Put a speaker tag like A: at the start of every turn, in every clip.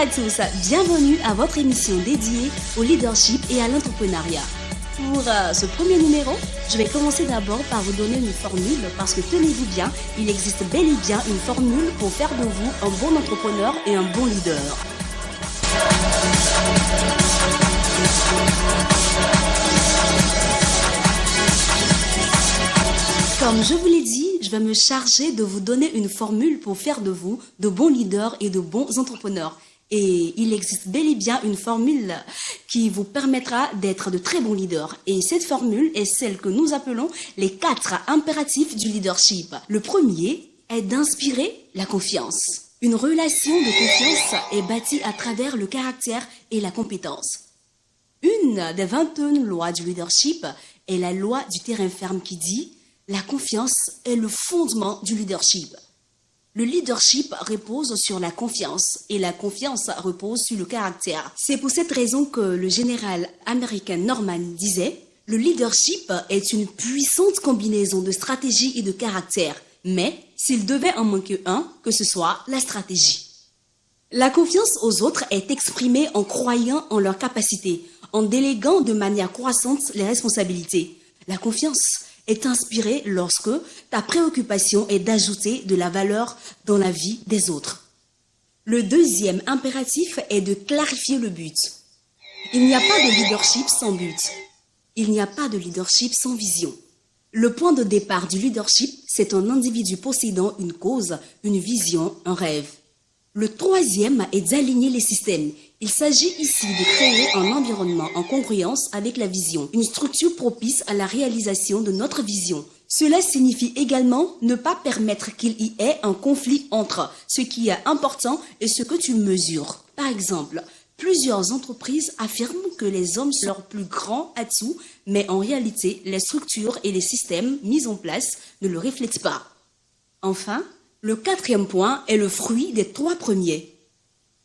A: à tous, bienvenue à votre émission dédiée au leadership et à l'entrepreneuriat. Pour ce premier numéro, je vais commencer d'abord par vous donner une formule parce que tenez-vous bien, il existe bel et bien une formule pour faire de vous un bon entrepreneur et un bon leader. Comme je vous l'ai dit, je vais me charger de vous donner une formule pour faire de vous de bons leaders et de bons entrepreneurs. Et il existe bel et bien une formule qui vous permettra d'être de très bons leaders. Et cette formule est celle que nous appelons les 4 impératifs du leadership. Le premier est d'inspirer la confiance. Une relation de confiance est bâtie à travers le caractère et la compétence. Une des 21 lois du leadership est la loi du terrain ferme qui dit « La confiance est le fondement du leadership ». Le leadership repose sur la confiance et la confiance repose sur le caractère. C'est pour cette raison que le général américain Norman disait « Le leadership est une puissante combinaison de stratégie et de caractère, mais s'il devait en manquer un, que ce soit la stratégie. » La confiance aux autres est exprimée en croyant en leurs capacités, en déléguant de manière croissante les responsabilités. La confiance est inspirée lorsque ta préoccupation est d'ajouter de la valeur dans la vie des autres. Le deuxième impératif est de clarifier le but. Il n'y a pas de leadership sans but. Il n'y a pas de leadership sans vision. Le point de départ du leadership, c'est un individu possédant une cause, une vision, un rêve. Le troisième est d'aligner les systèmes. Il s'agit ici de créer un environnement en congruence avec la vision, une structure propice à la réalisation de notre vision. Cela signifie également ne pas permettre qu'il y ait un conflit entre ce qui est important et ce que tu mesures. Par exemple, plusieurs entreprises affirment que les hommes sont leur plus grand atout, mais en réalité, les structures et les systèmes mis en place ne le reflètent pas. Enfin, le quatrième point est le fruit des 3 premiers.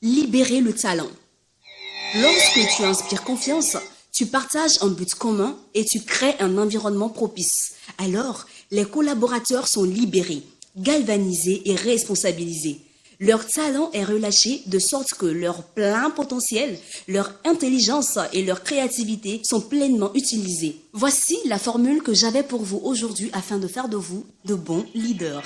A: Libérer le talent. Lorsque tu inspires confiance, tu partages un but commun et tu crées un environnement propice. Alors, les collaborateurs sont libérés, galvanisés et responsabilisés. Leur talent est relâché de sorte que leur plein potentiel, leur intelligence et leur créativité sont pleinement utilisés. Voici la formule que j'avais pour vous aujourd'hui afin de faire de vous de bons leaders.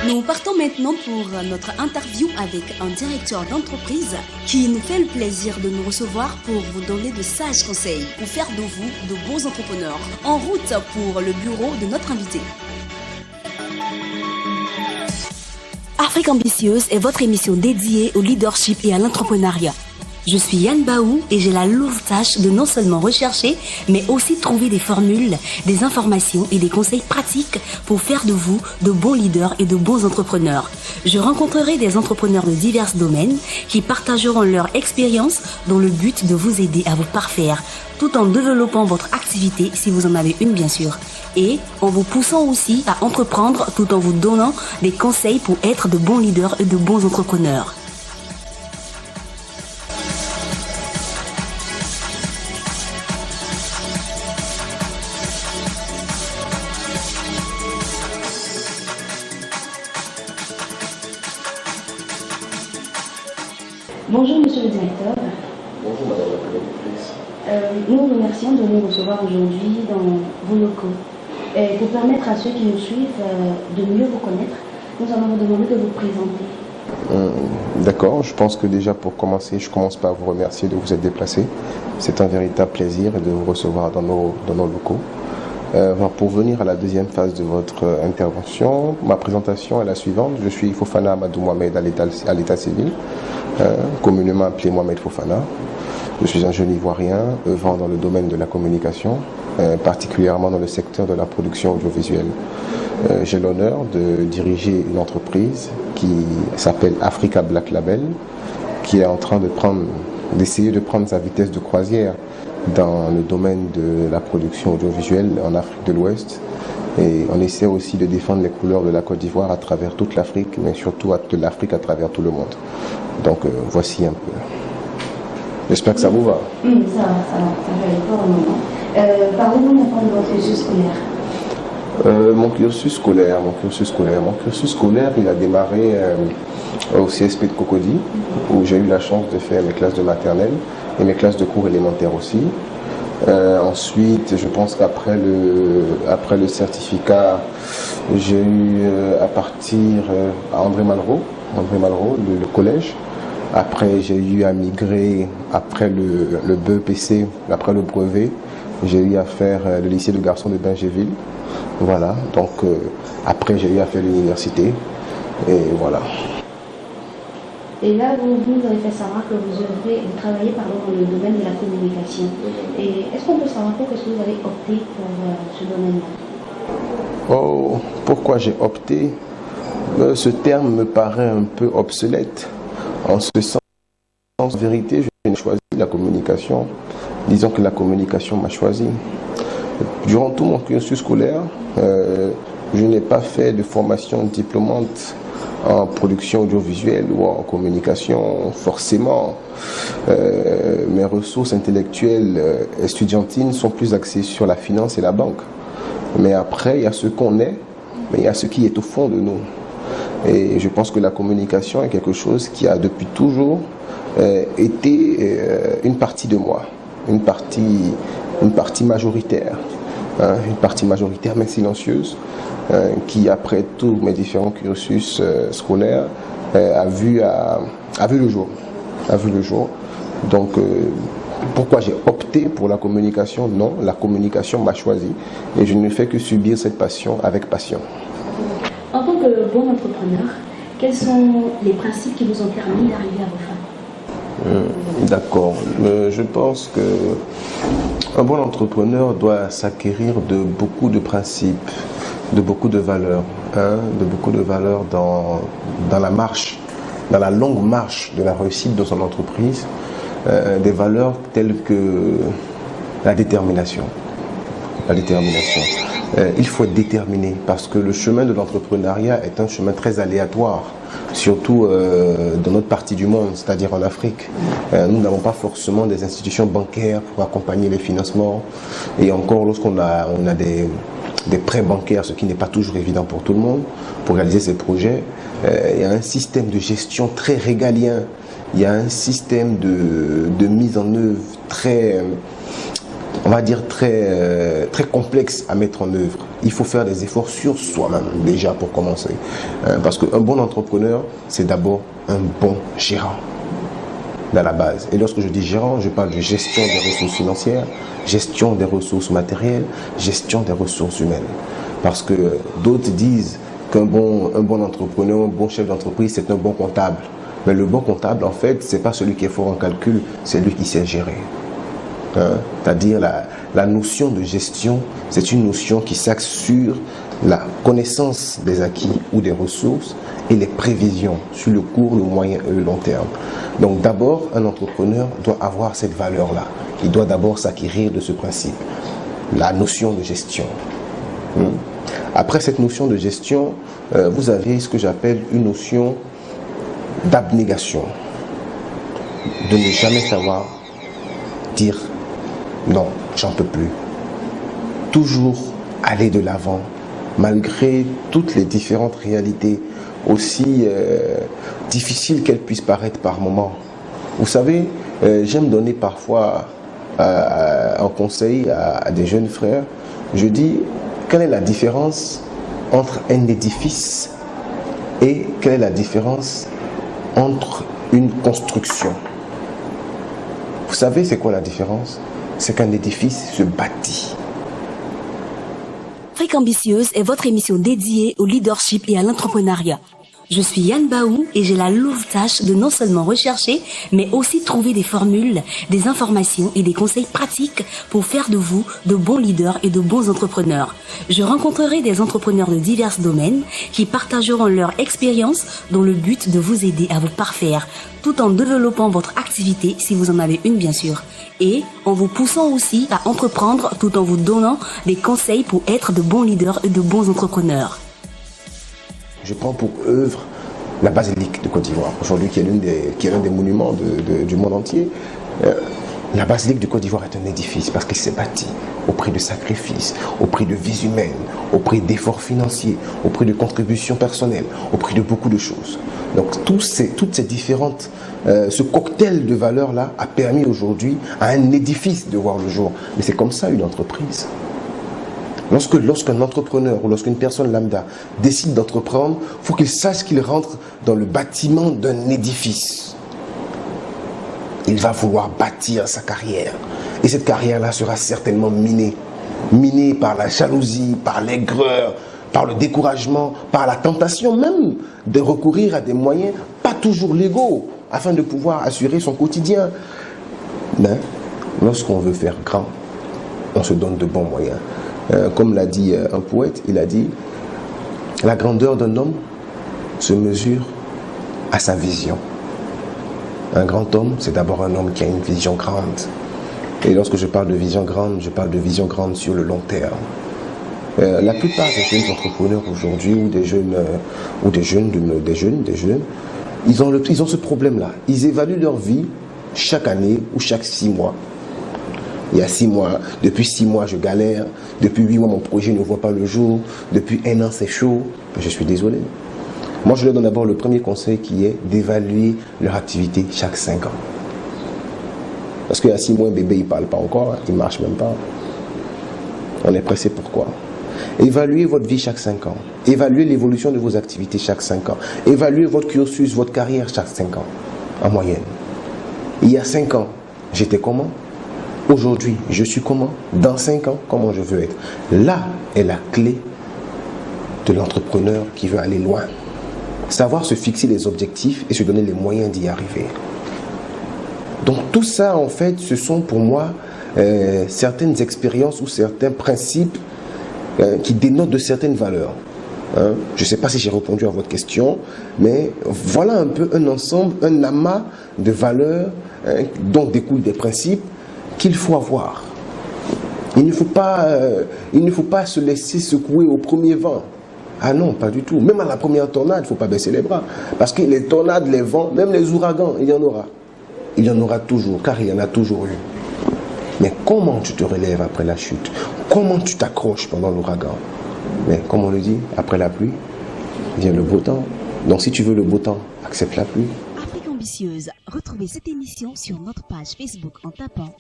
A: Nous partons maintenant pour notre interview avec un directeur d'entreprise qui nous fait le plaisir de nous recevoir pour vous donner de sages conseils pour faire de vous de beaux entrepreneurs. En route pour le bureau de notre invité. Afrique Ambitieuse est votre émission dédiée au leadership et à l'entrepreneuriat. Je suis Yann Baou et j'ai la lourde tâche de non seulement rechercher, mais aussi trouver des formules, des informations et des conseils pratiques pour faire de vous de bons leaders et de bons entrepreneurs. Je rencontrerai des entrepreneurs de divers domaines qui partageront leur expérience dans le but de vous aider à vous parfaire, tout en développant votre activité si vous en avez une bien sûr, et en vous poussant aussi à entreprendre tout en vous donnant des conseils pour être de bons leaders et de bons entrepreneurs. Bonjour Monsieur le Directeur.
B: Bonjour Madame la Directrice.
A: Nous vous remercions de nous recevoir aujourd'hui dans vos locaux. Et pour permettre à ceux qui nous suivent de mieux vous connaître, nous allons vous demander de vous présenter.
B: D'accord, je pense que déjà pour commencer, je commence par vous remercier de vous être déplacé. C'est un véritable plaisir de vous recevoir dans nos locaux. Pour venir à la deuxième phase de votre intervention, ma présentation est la suivante. Je suis Fofana Amadou Mohamed à l'état civil, communément appelé Mohamed Fofana. Je suis un jeune Ivoirien œuvrant dans le domaine de la communication, particulièrement dans le secteur de la production audiovisuelle. J'ai l'honneur de diriger une entreprise qui s'appelle Africa Black Label, qui est en train d'essayer de prendre sa vitesse de croisière dans le domaine de la production audiovisuelle en Afrique de l'Ouest. Et on essaie aussi de défendre les couleurs de la Côte d'Ivoire à travers toute l'Afrique, mais surtout de l'Afrique à travers tout le monde. Donc voici un peu. J'espère que ça vous va.
C: Ça va aller pour le moment. Parlez-nous maintenant de votre cursus scolaire.
B: Mon cursus scolaire, il a démarré au CSP de Cocody, où j'ai eu la chance de faire mes classes de maternelle et mes classes de cours élémentaires aussi. Ensuite, je pense qu'après le certificat, j'ai eu à partir à André Malraux, le collège. Après, j'ai eu à migrer après le BEPC, après le brevet. J'ai eu à faire le lycée de garçons de Bingéville. Voilà, donc après j'ai eu à faire l'université. Et voilà.
C: Et là, vous nous avez fait savoir que vous travaillez dans le domaine de la communication. Et est-ce qu'on peut savoir pourquoi vous avez opté pour ce domaine-là?
B: Oh, pourquoi j'ai opté? Ce terme me paraît un peu obsolète. En ce sens, en vérité, je n'ai choisi la communication. Disons que la communication m'a choisi. Durant tout mon cursus scolaire, je n'ai pas fait de formation diplômante en production audiovisuelle ou en communication. Forcément, mes ressources intellectuelles estudiantines sont plus axées sur la finance et la banque. Mais après, il y a ce qu'on est, mais il y a ce qui est au fond de nous. Et je pense que la communication est quelque chose qui a depuis toujours été une partie de moi, une partie majoritaire, une partie majoritaire mais silencieuse, qui après tous mes différents cursus scolaires a vu le jour. Donc pourquoi j'ai opté pour la communication? Non, la communication m'a choisi et je ne fais que subir cette passion avec passion.
C: En tant que bon entrepreneur, quels sont les principes qui vous ont permis d'arriver à vos fins?
B: D'accord. Je pense qu'un bon entrepreneur doit s'acquérir de beaucoup de principes, de beaucoup de valeurs, dans la marche, dans la longue marche de la réussite de son entreprise, des valeurs telles que la détermination. Il faut être déterminé parce que le chemin de l'entrepreneuriat est un chemin très aléatoire, surtout dans notre partie du monde, c'est-à-dire en Afrique. Nous n'avons pas forcément des institutions bancaires pour accompagner les financements et encore lorsqu'on a des prêts bancaires, ce qui n'est pas toujours évident pour tout le monde, pour réaliser ces projets. Il y a un système de gestion très régalien, il y a un système de mise en œuvre très... on va dire très complexe à mettre en œuvre. Il faut faire des efforts sur soi-même déjà pour commencer. Parce qu'un bon entrepreneur, c'est d'abord un bon gérant dans la base. Et lorsque je dis gérant, je parle de gestion des ressources financières, gestion des ressources matérielles, gestion des ressources humaines. Parce que d'autres disent qu'un bon entrepreneur, un bon chef d'entreprise, c'est un bon comptable. Mais le bon comptable, en fait, c'est pas celui qui est fort en calcul, c'est lui qui sait gérer. C'est-à-dire la notion de gestion, c'est une notion qui s'axe sur la connaissance des acquis ou des ressources et les prévisions sur le court, le moyen et le long terme. Donc d'abord, un entrepreneur doit avoir cette valeur-là. Il doit d'abord s'acquérir de ce principe, la notion de gestion. Après cette notion de gestion, vous avez ce que j'appelle une notion d'abnégation, de ne jamais savoir dire non, j'en peux plus. Toujours aller de l'avant, malgré toutes les différentes réalités, aussi difficiles qu'elles puissent paraître par moments. Vous savez, j'aime donner parfois un conseil à des jeunes frères. Je dis, quelle est la différence entre un édifice et quelle est la différence entre une construction? Vous savez c'est quoi la différence? C'est qu'un édifice se bâtit.
A: Afrique Ambitieuse est votre émission dédiée au leadership et à l'entrepreneuriat. Je suis Yann Baou et j'ai la lourde tâche de non seulement rechercher, mais aussi trouver des formules, des informations et des conseils pratiques pour faire de vous de bons leaders et de bons entrepreneurs. Je rencontrerai des entrepreneurs de divers domaines qui partageront leur expérience dans le but de vous aider à vous parfaire, tout en développant votre activité si vous en avez une bien sûr, et en vous poussant aussi à entreprendre tout en vous donnant des conseils pour être de bons leaders et de bons entrepreneurs.
B: Je prends pour œuvre la basilique de Côte d'Ivoire, aujourd'hui qui est l'un des monuments du monde entier. La basilique du Côte d'Ivoire est un édifice parce qu'il s'est bâti au prix de sacrifices, au prix de vies humaines, au prix d'efforts financiers, au prix de contributions personnelles, au prix de beaucoup de choses. Donc toutes ces différentes, ce cocktail de valeurs-là a permis aujourd'hui à un édifice de voir le jour. Mais c'est comme ça une entreprise. Lorsqu'un entrepreneur ou lorsqu'une personne lambda décide d'entreprendre, il faut qu'il sache qu'il rentre dans le bâtiment d'un édifice. Il va vouloir bâtir sa carrière. Et cette carrière-là sera certainement minée. Minée par la jalousie, par l'aigreur, par le découragement, par la tentation même de recourir à des moyens pas toujours légaux afin de pouvoir assurer son quotidien. Mais lorsqu'on veut faire grand, on se donne de bons moyens. Comme l'a dit un poète, il a dit « La grandeur d'un homme se mesure à sa vision ». Un grand homme, c'est d'abord un homme qui a une vision grande. Et lorsque je parle de vision grande, je parle de vision grande sur le long terme. La plupart des jeunes entrepreneurs aujourd'hui, ou des jeunes, ils ont ce problème-là. Ils évaluent leur vie chaque année ou chaque 6 mois. Il y a 6 mois, depuis 6 mois je galère, depuis 8 mois mon projet ne voit pas le jour, depuis 1 an c'est chaud. Je suis désolé. Moi, je leur donne d'abord le premier conseil qui est d'évaluer leur activité chaque 5 ans. Parce qu'il y a 6 mois, un bébé, il ne parle pas encore, il ne marche même pas. On est pressé pourquoi? Évaluez votre vie chaque 5 ans. Évaluez l'évolution de vos activités chaque 5 ans. Évaluez votre cursus, votre carrière chaque 5 ans, en moyenne. Il y a 5 ans, j'étais comment? Aujourd'hui, je suis comment? Dans 5 ans, comment je veux être? Là est la clé de l'entrepreneur qui veut aller loin. Savoir se fixer les objectifs et se donner les moyens d'y arriver. Donc tout ça, en fait, ce sont pour moi certaines expériences ou certains principes qui dénotent de certaines valeurs. Je ne sais pas si j'ai répondu à votre question, mais voilà un peu un ensemble, un amas de valeurs dont découlent des principes qu'il faut avoir. Il ne faut pas se laisser secouer au premier vent. Ah non, pas du tout. Même à la première tornade, il ne faut pas baisser les bras. Parce que les tornades, les vents, même les ouragans, il y en aura. Il y en aura toujours, car il y en a toujours eu. Mais comment tu te relèves après la chute? Comment tu t'accroches pendant l'ouragan? Mais comme on le dit, après la pluie, vient le beau temps. Donc si tu veux le beau temps, accepte la pluie.
D: Afrique ambitieuse, retrouvez cette émission sur notre page Facebook en tapant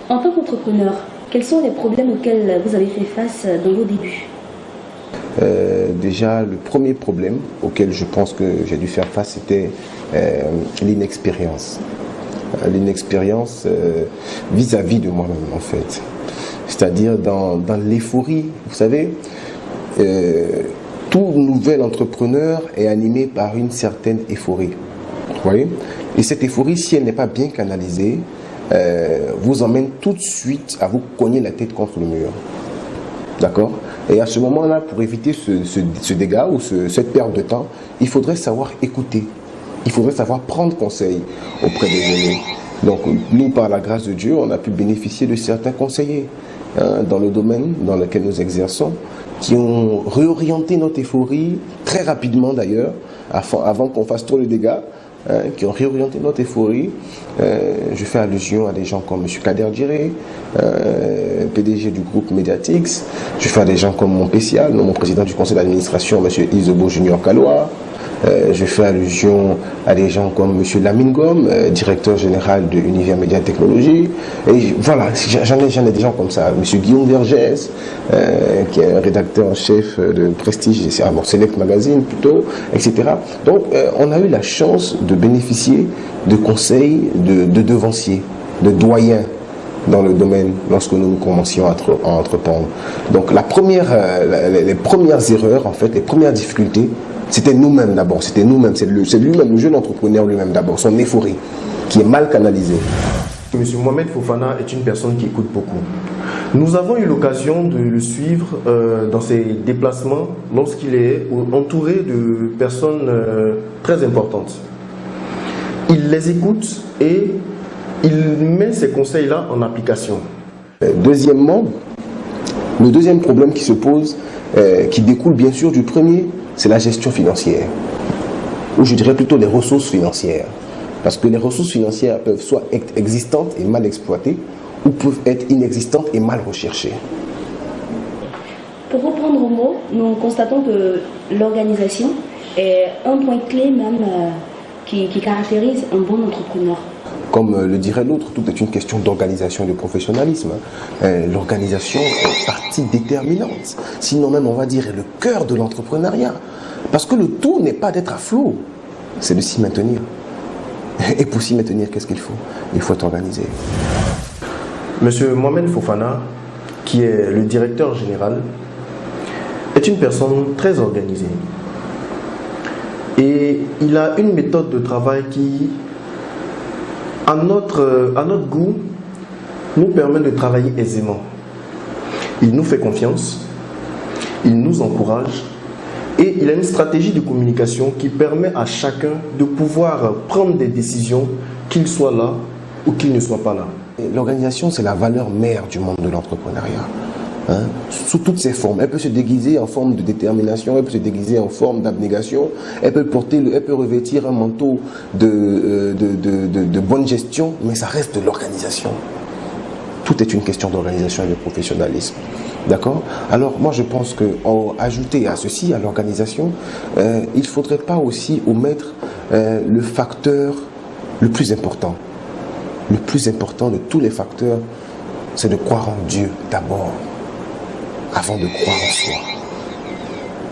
C: En tant qu'entrepreneur, quels sont les problèmes auxquels vous avez fait face dans vos débuts?
B: Déjà, le premier problème auquel je pense que j'ai dû faire face, c'était l'inexpérience. L'inexpérience vis-à-vis de moi-même, en fait. C'est-à-dire dans l'euphorie. Vous savez, tout nouvel entrepreneur est animé par une certaine euphorie. Vous voyez? Et cette euphorie, si elle n'est pas bien canalisée, vous emmène tout de suite à vous cogner la tête contre le mur. D'accord? Et à ce moment-là, pour éviter ce dégât ou cette perte de temps, il faudrait savoir écouter. Il faudrait savoir prendre conseil auprès des aînés. Donc, nous, par la grâce de Dieu, on a pu bénéficier de certains conseillers dans le domaine dans lequel nous exerçons, qui ont réorienté notre euphorie très rapidement d'ailleurs, avant qu'on fasse trop de dégâts, qui ont réorienté notre euphorie. Je fais allusion à des gens comme M. Kader Djiré, PDG du groupe Mediatix. Je fais à des gens comme mon PCA, mon président du conseil d'administration, M. Isobo Junior Kaloa. Je fais allusion à des gens comme M. Lamine Gom, directeur général de Univers Média Technologie. Et voilà, j'en ai des gens comme ça. M. Guillaume Vergès, qui est un rédacteur en chef de Prestige, Select Magazine plutôt, etc. Donc, on a eu la chance de bénéficier de conseils de devanciers, de doyens dans le domaine lorsque nous commencions à entreprendre. Donc, les premières erreurs, en fait, les premières difficultés, c'était nous-mêmes d'abord, c'est lui-même, le jeune entrepreneur lui-même d'abord, son euphorie qui est mal canalisée.
E: Monsieur Mohamed Fofana est une personne qui écoute beaucoup. Nous avons eu l'occasion de le suivre dans ses déplacements lorsqu'il est entouré de personnes très importantes. Il les écoute et il met ces conseils-là en application.
B: Deuxièmement, le deuxième problème qui se pose, qui découle bien sûr du premier, c'est la gestion financière. Ou je dirais plutôt les ressources financières. Parce que les ressources financières peuvent soit être existantes et mal exploitées, ou peuvent être inexistantes et mal recherchées.
A: Pour reprendre au mot, nous constatons que l'organisation est un point clé même qui caractérise un bon entrepreneur.
B: Comme le dirait l'autre, tout est une question d'organisation et de professionnalisme. L'organisation est partie déterminante. Sinon même, on va dire, est le cœur de l'entrepreneuriat. Parce que le tout n'est pas d'être à flot, c'est de s'y maintenir. Et pour s'y maintenir, qu'est-ce qu'il faut? Il faut être organisé.
E: Monsieur Mohamed Fofana, qui est le directeur général, est une personne très organisée. Et il a une méthode de travail qui, à notre goût, nous permet de travailler aisément. Il nous fait confiance, il nous encourage et il a une stratégie de communication qui permet à chacun de pouvoir prendre des décisions, qu'il soit là ou qu'il ne soit pas là.
B: L'organisation, c'est la valeur mère du monde de l'entrepreneuriat. Sous toutes ses formes. Elle peut se déguiser en forme de détermination, elle peut se déguiser en forme d'abnégation, elle peut revêtir un manteau de bonne gestion, mais ça reste de l'organisation. Tout est une question d'organisation et de professionnalisme. D'accord? Alors moi je pense qu'ajouter à ceci, à l'organisation, il ne faudrait pas aussi omettre le facteur le plus important. Le plus important de tous les facteurs, c'est de croire en Dieu d'abord, avant de croire en soi.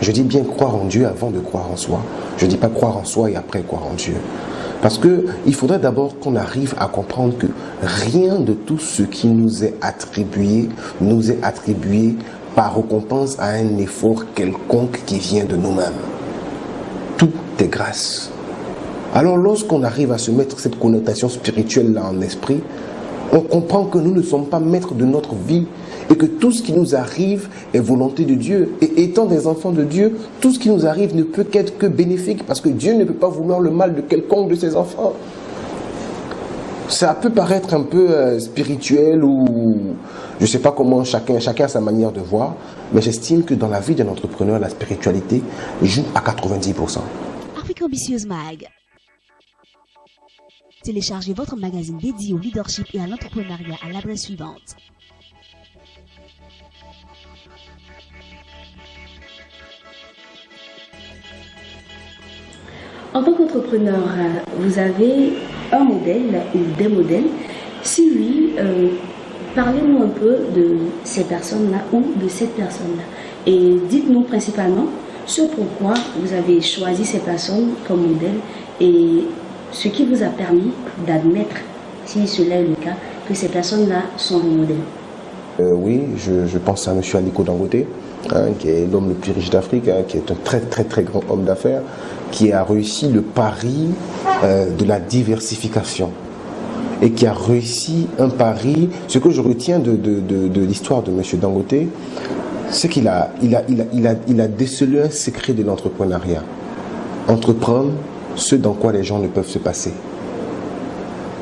B: Je dis bien croire en Dieu avant de croire en soi. Je ne dis pas croire en soi et après croire en Dieu. Parce qu'il faudrait d'abord qu'on arrive à comprendre que rien de tout ce qui nous est attribué par récompense à un effort quelconque qui vient de nous-mêmes. Tout est grâce. Alors lorsqu'on arrive à se mettre cette connotation spirituelle-là en esprit, on comprend que nous ne sommes pas maîtres de notre vie et que tout ce qui nous arrive est volonté de Dieu. Et étant des enfants de Dieu, tout ce qui nous arrive ne peut qu'être que bénéfique parce que Dieu ne peut pas vouloir le mal de quelconque de ses enfants. Ça peut paraître un peu spirituel ou je ne sais pas comment chacun a sa manière de voir, mais j'estime que dans la vie d'un entrepreneur, la spiritualité joue à 90%.
D: Afrique Ambitieuse Mag. Téléchargez votre magazine dédié au leadership et à l'entrepreneuriat à l'adresse suivante.
A: En tant qu'entrepreneur, vous avez un modèle ou des modèles. Si oui, parlez-nous un peu de ces personnes-là ou de cette personne-là. Et dites-nous principalement ce pourquoi vous avez choisi ces personnes comme modèle et ce qui vous a permis d'admettre, si cela est le cas, que ces personnes-là sont vos modèles.
B: Oui, je pense à M. Aliko Dangote, qui est l'homme le plus riche d'Afrique, qui est un très très très grand homme d'affaires, qui a réussi le pari de la diversification et qui a réussi un pari. Ce que je retiens de l'histoire de M. Dangote, c'est qu'il a décelé un secret de l'entrepreneuriat. Entreprendre ce dans quoi les gens ne peuvent se passer.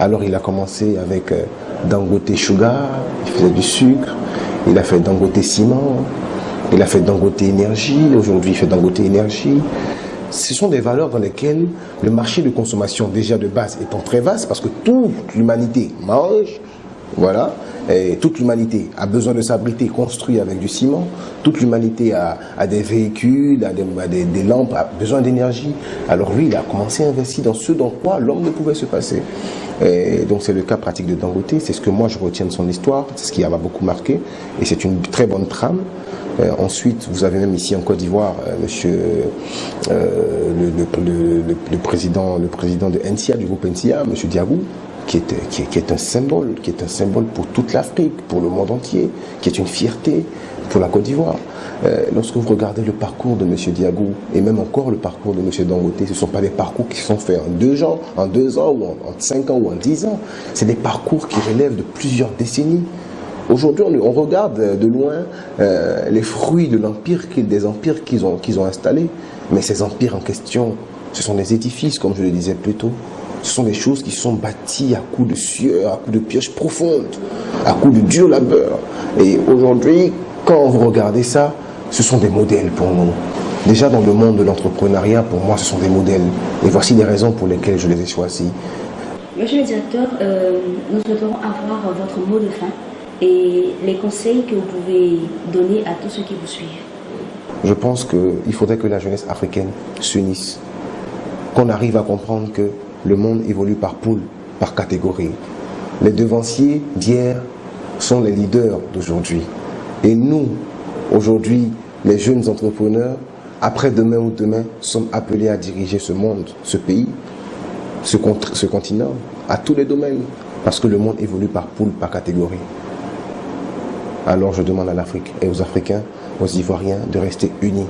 B: Alors il a commencé avec Dangote Sugar, il faisait du sucre, il a fait Dangote Ciment, il a fait Dangote Énergie, aujourd'hui il fait Dangote Énergie. Ce sont des valeurs dans lesquelles le marché de consommation déjà de base étant très vaste, parce que toute l'humanité mange, voilà, et toute l'humanité a besoin de s'abriter, construit avec du ciment, toute l'humanité a des véhicules, a des lampes, a besoin d'énergie. Alors lui, il a commencé à investir dans ce dans quoi l'homme ne pouvait se passer. Et donc c'est le cas pratique de Dangote, c'est ce que moi je retiens de son histoire, c'est ce qui m'a beaucoup marqué, et c'est une très bonne trame. Ensuite, vous avez même ici en Côte d'Ivoire, le président de NCA, du groupe NCA, M. Diagou, qui est un symbole pour toute l'Afrique, pour le monde entier, qui est une fierté pour la Côte d'Ivoire. Lorsque vous regardez le parcours de M. Diagou et même encore le parcours de M. Dangote, ce ne sont pas des parcours qui sont faits en 2 ans ou en 5 ans ou en 10 ans. C'est des parcours qui relèvent de plusieurs décennies. Aujourd'hui, on regarde de loin les fruits de des empires qu'ils ont installés. Mais ces empires en question, ce sont des édifices, comme je le disais plus tôt. Ce sont des choses qui sont bâties à coups de sueur, à coups de pioches profondes, à coups de dur labeur. Et aujourd'hui, quand vous regardez ça, ce sont des modèles pour nous. Déjà dans le monde de l'entrepreneuriat, pour moi, ce sont des modèles. Et voici les raisons pour lesquelles je les ai choisis.
C: Monsieur le directeur, nous souhaiterons avoir votre mot de fin et les conseils que vous pouvez donner à tous ceux qui vous suivent.
B: Je pense qu'il faudrait que la jeunesse africaine s'unisse, qu'on arrive à comprendre que le monde évolue par poule, par catégorie. Les devanciers d'hier sont les leaders d'aujourd'hui. Et nous, aujourd'hui, les jeunes entrepreneurs, après-demain ou demain, sommes appelés à diriger ce monde, ce pays, ce continent, à tous les domaines, parce que le monde évolue par poule, par catégorie. Alors je demande à l'Afrique et aux Africains, aux Ivoiriens, de rester unis,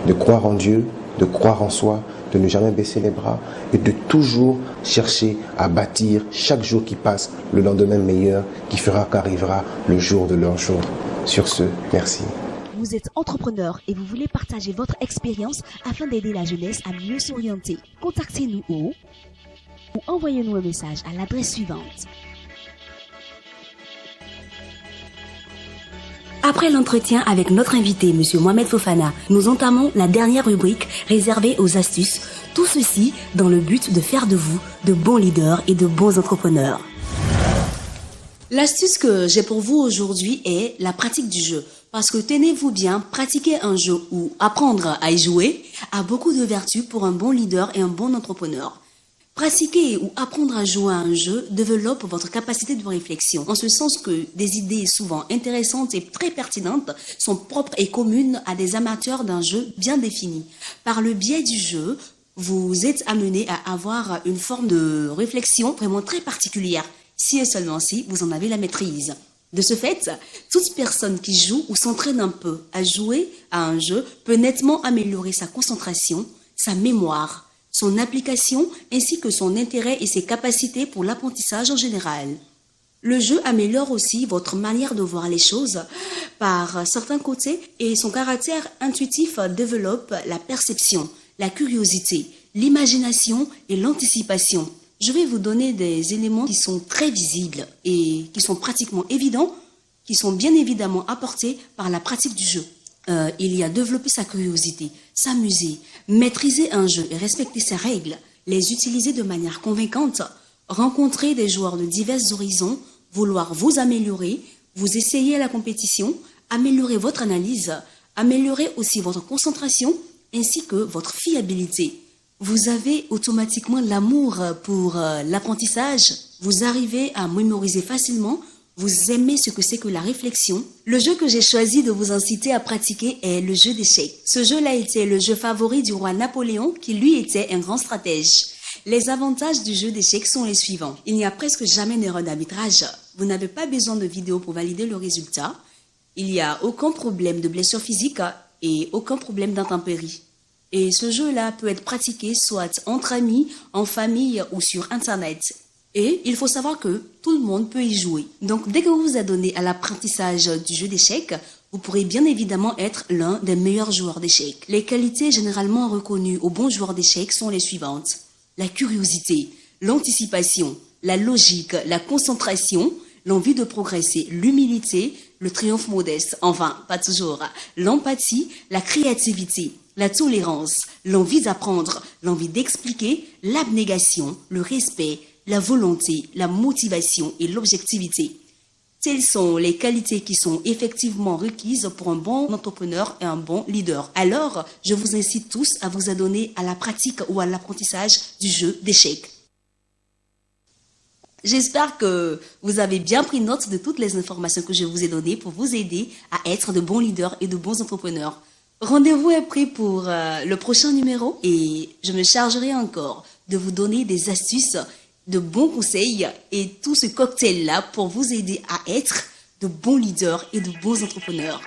B: de croire en Dieu, de croire en soi, de ne jamais baisser les bras et de toujours chercher à bâtir chaque jour qui passe le lendemain meilleur qui fera qu'arrivera le jour de leur jour. Sur ce, merci.
D: Vous êtes entrepreneur et vous voulez partager votre expérience afin d'aider la jeunesse à mieux s'orienter. Contactez-nous ou envoyez-nous un message à l'adresse suivante.
A: Après l'entretien avec notre invité, M. Mohamed Fofana, nous entamons la dernière rubrique réservée aux astuces. Tout ceci dans le but de faire de vous de bons leaders et de bons entrepreneurs. L'astuce que j'ai pour vous aujourd'hui est la pratique du jeu. Parce que tenez-vous bien, pratiquer un jeu ou apprendre à y jouer a beaucoup de vertus pour un bon leader et un bon entrepreneur. Pratiquer ou apprendre à jouer à un jeu développe votre capacité de réflexion, en ce sens que des idées souvent intéressantes et très pertinentes sont propres et communes à des amateurs d'un jeu bien défini. Par le biais du jeu, vous êtes amené à avoir une forme de réflexion vraiment très particulière, si et seulement si vous en avez la maîtrise. De ce fait, toute personne qui joue ou s'entraîne un peu à jouer à un jeu peut nettement améliorer sa concentration, sa mémoire, son application ainsi que son intérêt et ses capacités pour l'apprentissage en général. Le jeu améliore aussi votre manière de voir les choses par certains côtés et son caractère intuitif développe la perception, la curiosité, l'imagination et l'anticipation. Je vais vous donner des éléments qui sont très visibles et qui sont pratiquement évidents, qui sont bien évidemment apportés par la pratique du jeu. Il y a développer sa curiosité, s'amuser, maîtriser un jeu et respecter ses règles, les utiliser de manière convaincante, rencontrer des joueurs de divers horizons, vouloir vous améliorer, vous essayer à la compétition, améliorer votre analyse, améliorer aussi votre concentration ainsi que votre fiabilité. Vous avez automatiquement l'amour pour l'apprentissage, vous arrivez à mémoriser facilement, vous aimez ce que c'est que la réflexion. Le jeu que j'ai choisi de vous inciter à pratiquer est le jeu d'échecs. Ce jeu-là était le jeu favori du roi Napoléon qui lui était un grand stratège. Les avantages du jeu d'échecs sont les suivants. Il n'y a presque jamais d'erreur d'arbitrage. Vous n'avez pas besoin de vidéo pour valider le résultat. Il n'y a aucun problème de blessure physique et aucun problème d'intempéries. Et ce jeu-là peut être pratiqué soit entre amis, en famille ou sur Internet. Et il faut savoir que tout le monde peut y jouer. Donc, dès que vous vous adonnez à l'apprentissage du jeu d'échecs, vous pourrez bien évidemment être l'un des meilleurs joueurs d'échecs. Les qualités généralement reconnues aux bons joueurs d'échecs sont les suivantes. La curiosité, l'anticipation, la logique, la concentration, l'envie de progresser, l'humilité, le triomphe modeste, enfin, pas toujours, l'empathie, la créativité, la tolérance, l'envie d'apprendre, l'envie d'expliquer, l'abnégation, le respect, la volonté, la motivation et l'objectivité. Telles sont les qualités qui sont effectivement requises pour un bon entrepreneur et un bon leader. Alors, je vous incite tous à vous adonner à la pratique ou à l'apprentissage du jeu d'échecs. J'espère que vous avez bien pris note de toutes les informations que je vous ai données pour vous aider à être de bons leaders et de bons entrepreneurs. Rendez-vous est pris pour le prochain numéro et je me chargerai encore de vous donner des astuces, de bons conseils et tout ce cocktail-là pour vous aider à être de bons leaders et de bons entrepreneurs.